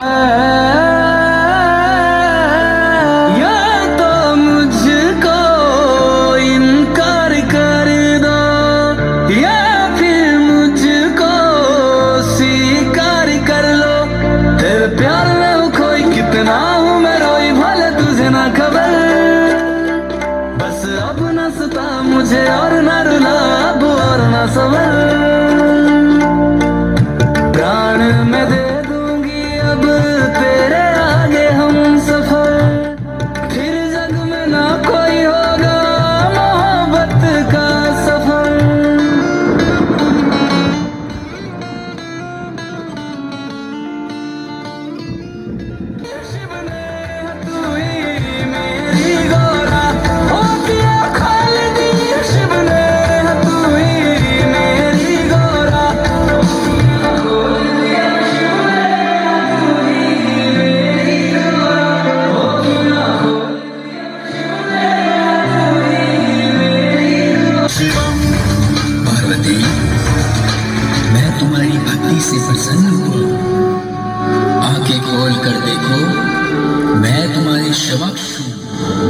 या तो मुझको इनकार कर दो या फिर मुझको स्वीकार कर लो। तेरे प्यार में हूँ खोई, कितना हूँ मैं रोई, भले तुझे ना खबर। बस अब न सता मुझे और न रुला, अब और न सवर। प्राण में दे दूंगी अब तेरे आगे हम सफर। फिर जग में ना कोई होगा मोहब्बत का सफर। शिव ने तू ही मेरी गोरा हो दिया खोल दी। शिव ने तू ही मेरी गोरा खोल दिया। शिव ने तू ही मेरी गोरा हो दिया खोल दिया। शिव ने तू ही मेरी गोरा। शिवम पार्वती, मैं तुम्हारी भक्ति से प्रसन्न हूँ। आंखें खोल कर देखो, मैं तुम्हारे समक्ष हूँ।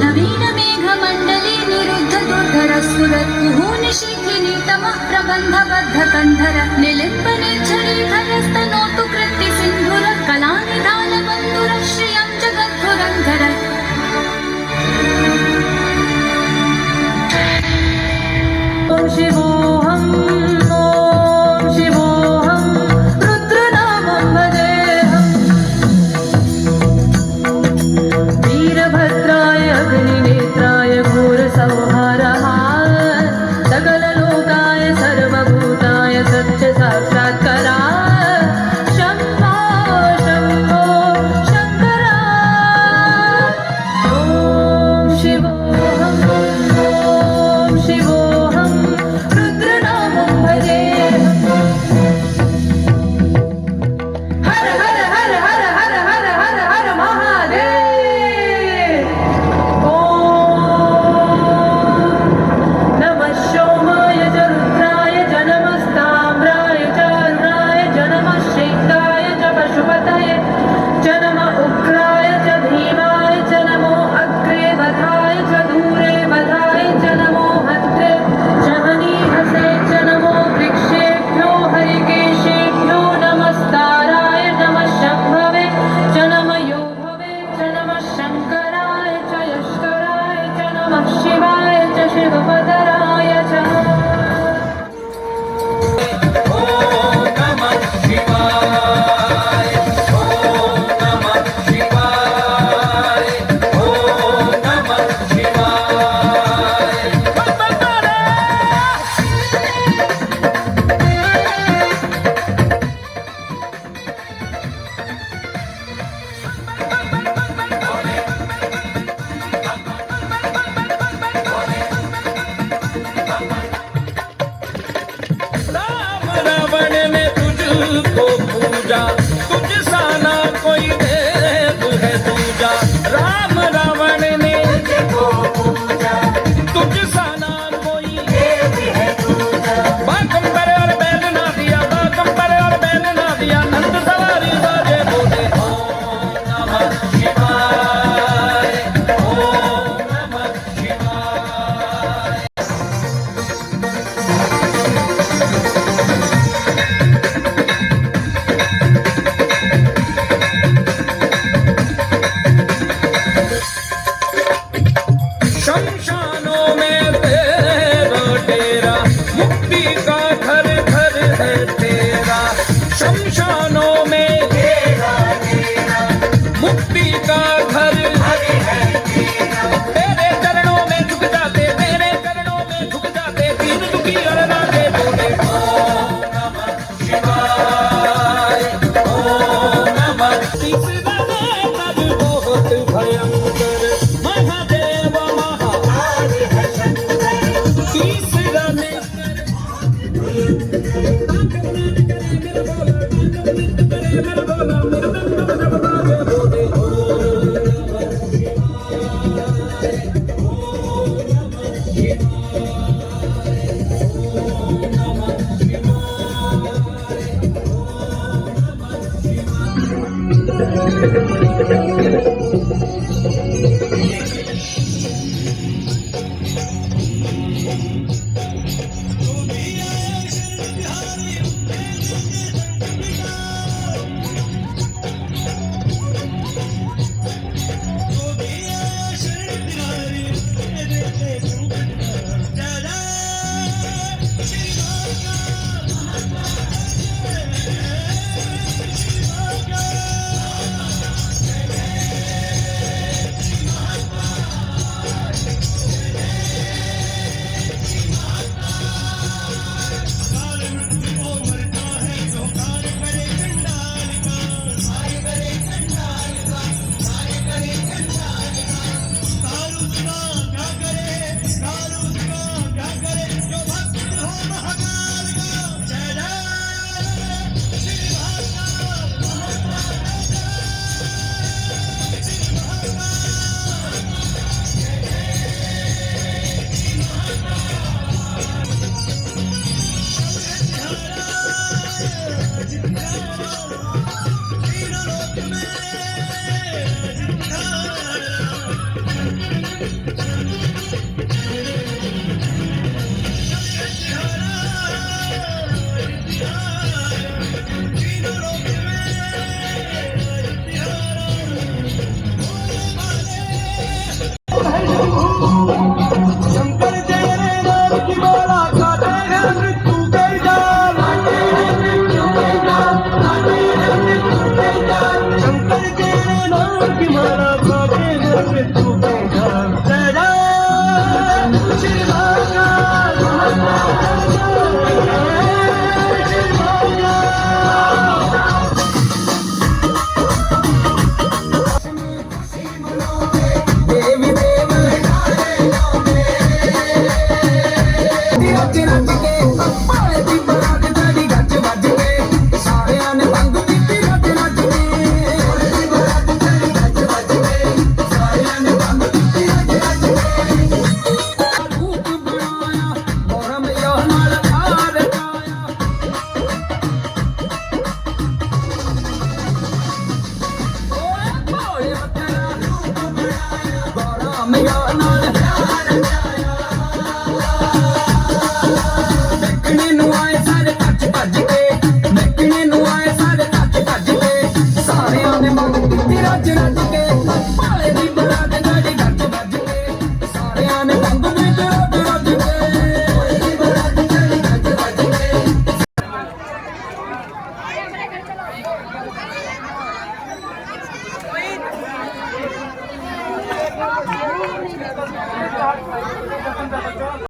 नवीन मेघमण्डले निरुद्ध दुर्धर सुरत्कुः निशीथिनी तमः प्रबन्धबद्ध कण्ठर निलिम्ब निर्झरीधरस्तनोतु कृत्ति सिन्धुर कलानिधान बन्धुर श्रियं जगद्धुरन्धर। ॐ शिवोऽहं ॐ शिवोऽहं रुद्रनामं भजेऽहम्। वीरभद्राय अग्निनेत्राय घोरसंहारः सकललोकाय सर्वभूताय सत्यसाक्षात्काराय शम्भो ਰੱਜ ਰੱਜ ਕੇ ਭਾਲੇ ਦੀ ਬਰਾਤ ਗਾੜੀ ਗੱਜ ਵੱਜ ਕੇ ਸਾਰਿਆਂ ਨੇ ਬੰਦ ਵਿੱਚ ਰੱਜ ਰੱਜ ਕੇ ਭਾਲੇ ਦੀ ਬਰਾਤ ਗਾੜੀ ਗੱਜ ਵੱਜ ਕੇ